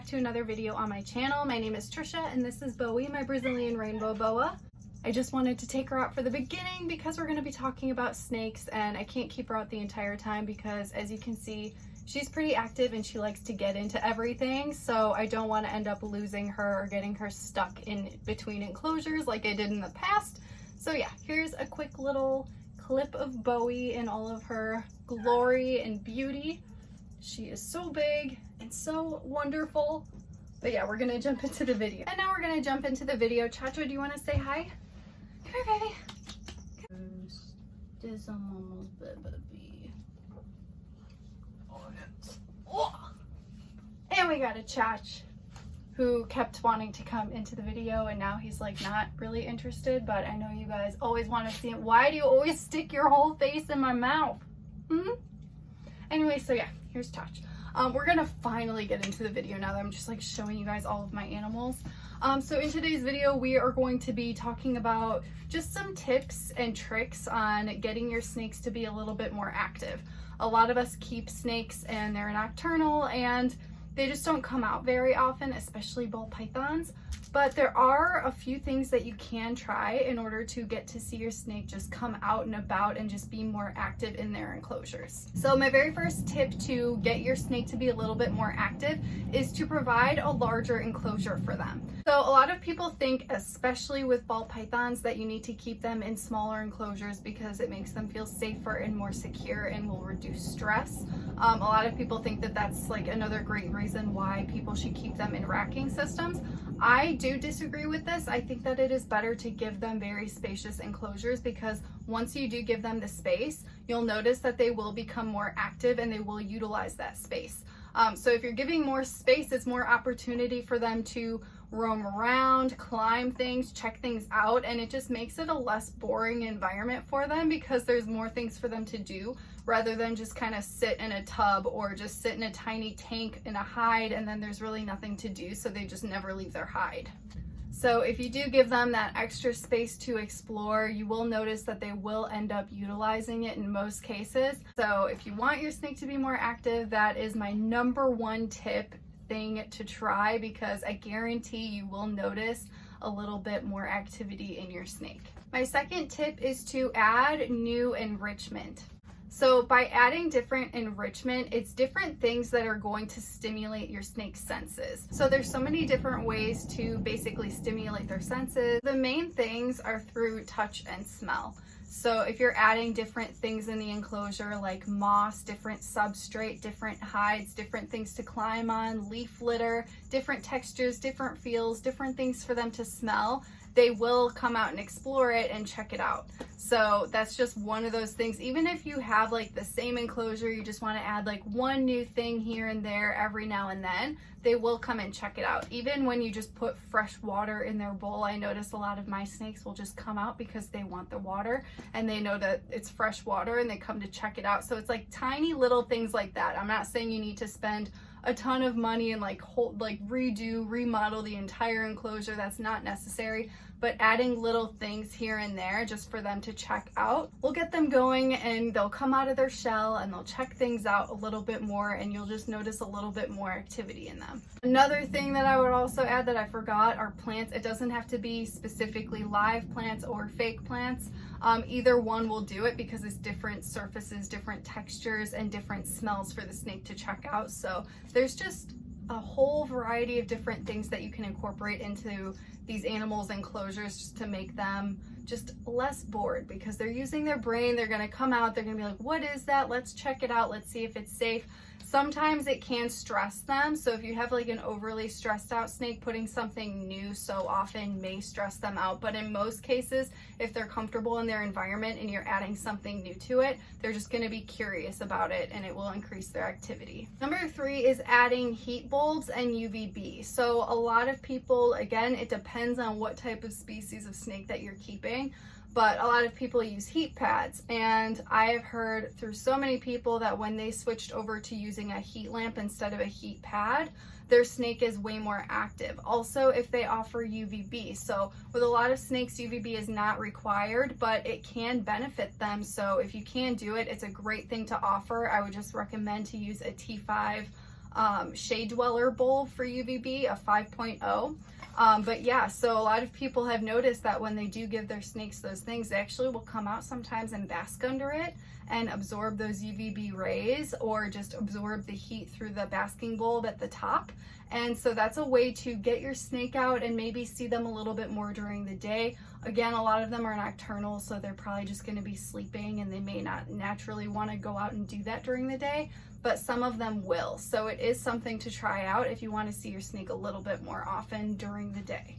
to another video on my channel. My name is Trisha and this is Bowie, my Brazilian rainbow boa. I just wanted to take her out for the beginning because we're going to be talking about snakes, and I can't keep her out the entire time because, as you can see, she's pretty active and she likes to get into everything, so I don't want to end up losing her or getting her stuck in between enclosures like I did in the past. So yeah, here's a quick little clip of Bowie in all of her glory and beauty. She is so big and so wonderful. But yeah, we're gonna jump into the video. And now we're gonna jump into the video. Chacho, do you want to say hi? Come here, baby. This almost baby. Oh. And we got a Chach who kept wanting to come into the video, and now he's like not really interested, but I know you guys always want to see him. Why do you always stick your whole face in my mouth? Anyway, so yeah, here's Chach. We're gonna finally get into the video now that I'm just like showing you guys all of my animals. So in today's video, we are going to be talking about just some tips and tricks on getting your snakes to be a little bit more active. A lot of us keep snakes and they're nocturnal and they just don't come out very often, especially ball pythons. But there are a few things that you can try in order to get to see your snake just come out and about and just be more active in their enclosures. So my very first tip to get your snake to be a little bit more active is to provide a larger enclosure for them. So a lot of people think, especially with ball pythons, that you need to keep them in smaller enclosures because it makes them feel safer and more secure and will reduce stress. A lot of people think that that's like another great reason why people should keep them in racking systems. I do disagree with this. I think that it is better to give them very spacious enclosures because once you do give them the space, you'll notice that they will become more active and they will utilize that space. So if you're giving more space, it's more opportunity for them to roam around, climb things, check things out, and it just makes it a less boring environment for them because there's more things for them to do rather than just kind of sit in a tub or just sit in a tiny tank in a hide and then there's really nothing to do, so they just never leave their hide. So if you do give them that extra space to explore, you will notice that they will end up utilizing it in most cases. So if you want your snake to be more active, that is my number one thing to try because I guarantee you will notice a little bit more activity in your snake. My second tip is to add new enrichment. So by adding different enrichment, it's different things that are going to stimulate your snake's senses. So there's so many different ways to basically stimulate their senses. The main things are through touch and smell. So if you're adding different things in the enclosure like moss, different substrate, different hides, different things to climb on, leaf litter, different textures, different feels, different things for them to smell, they will come out and explore it and check it out. So that's just one of those things. Even if you have like the same enclosure, you just want to add like one new thing here and there every now and then, they will come and check it out. Even when you just put fresh water in their bowl, I notice a lot of my snakes will just come out because they want the water and they know that it's fresh water and they come to check it out. So it's like tiny little things like that. I'm not saying you need to spend a ton of money and remodel the entire enclosure. That's not necessary, but adding little things here and there just for them to check out will get them going and they'll come out of their shell and they'll check things out a little bit more and you'll just notice a little bit more activity in them. Another thing that I would also add that I forgot are plants. It doesn't have to be specifically live plants or fake plants. Either one will do it because it's different surfaces, different textures, and different smells for the snake to check out. So there's just a whole variety of different things that you can incorporate into these animals' enclosures just to make them just less bored because they're using their brain. They're going to come out, they're going to be like, what is that? Let's check it out. Let's see if it's safe. Sometimes it can stress them. So if you have like an overly stressed out snake, putting something new so often may stress them out. But in most cases, if they're comfortable in their environment and you're adding something new to it, they're just going to be curious about it and it will increase their activity. Number 3 is adding heat bulbs and UVB. So a lot of people, again, it depends on what type of species of snake that you're keeping, but a lot of people use heat pads, and I have heard through so many people that when they switched over to using a heat lamp instead of a heat pad, their snake is way more active. Also, if they offer UVB. So with a lot of snakes, UVB is not required, but it can benefit them. So if you can do it, it's a great thing to offer. I would just recommend to use a T5 shade dweller bowl for UVB, a 5.0. But yeah, so a lot of people have noticed that when they do give their snakes those things, they actually will come out sometimes and bask under it and absorb those UVB rays, or just absorb the heat through the basking bulb at the top. And so that's a way to get your snake out and maybe see them a little bit more during the day. Again, a lot of them are nocturnal, so they're probably just going to be sleeping and they may not naturally want to go out and do that during the day, but some of them will. So it is something to try out if you want to see your snake a little bit more often during the day.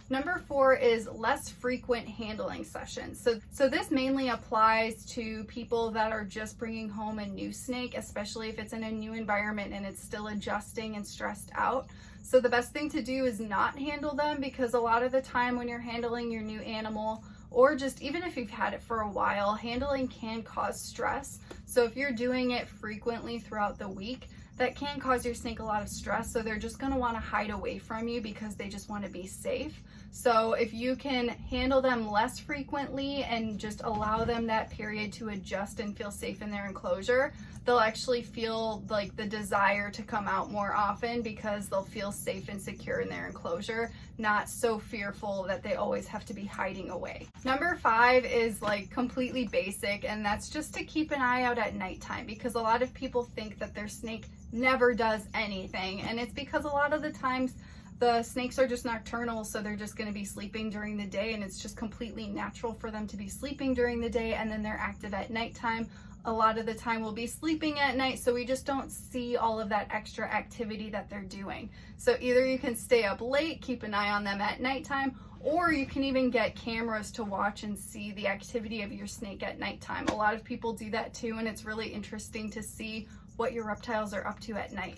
Number 4 is less frequent handling sessions. So this mainly applies to people that are just bringing home a new snake, especially if it's in a new environment and it's still adjusting and stressed out. So the best thing to do is not handle them, because a lot of the time when you're handling your new animal, or just even if you've had it for a while, handling can cause stress. So if you're doing it frequently throughout the week, that can cause your snake a lot of stress. So they're just going to want to hide away from you because they just want to be safe. So if you can handle them less frequently and just allow them that period to adjust and feel safe in their enclosure, they'll actually feel like the desire to come out more often, because they'll feel safe and secure in their enclosure, not so fearful that they always have to be hiding away. Number 5 is like completely basic, and that's just to keep an eye out at nighttime, because a lot of people think that their snake never does anything, and it's because a lot of the times the snakes are just nocturnal, so they're just going to be sleeping during the day, and it's just completely natural for them to be sleeping during the day, and then they're active at nighttime. A lot of the time we'll be sleeping at night, so we just don't see all of that extra activity that they're doing. So either you can stay up late, keep an eye on them at nighttime, or you can even get cameras to watch and see the activity of your snake at nighttime. A lot of people do that too, and it's really interesting to see what your reptiles are up to at night.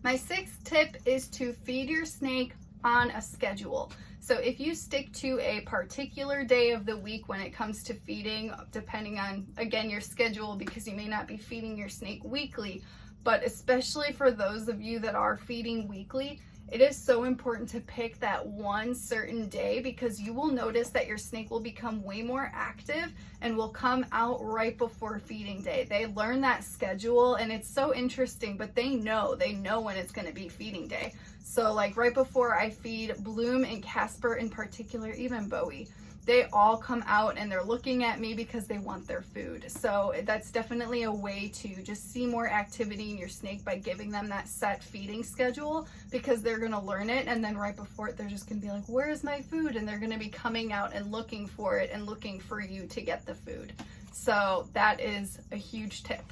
My 6th tip is to feed your snake on a schedule. So if you stick to a particular day of the week when it comes to feeding, depending on, again, your schedule, because you may not be feeding your snake weekly, but especially for those of you that are feeding weekly, it is so important to pick that one certain day, because you will notice that your snake will become way more active and will come out right before feeding day. They learn that schedule, and it's so interesting, but they know when it's going to be feeding day. So like right before I feed Bloom and Casper in particular, even Bowie, they all come out and they're looking at me because they want their food. So that's definitely a way to just see more activity in your snake by giving them that set feeding schedule, because they're going to learn it, and then right before it they're just going to be like, where's my food? And they're going to be coming out and looking for it and looking for you to get the food. So that is a huge tip.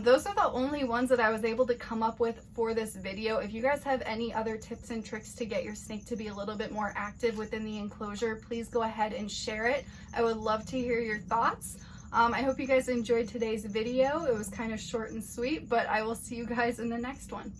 Those are the only ones that I was able to come up with for this video. If you guys have any other tips and tricks to get your snake to be a little bit more active within the enclosure, please go ahead and share it. I would love to hear your thoughts. I hope you guys enjoyed today's video. It was kind of short and sweet, but I will see you guys in the next one.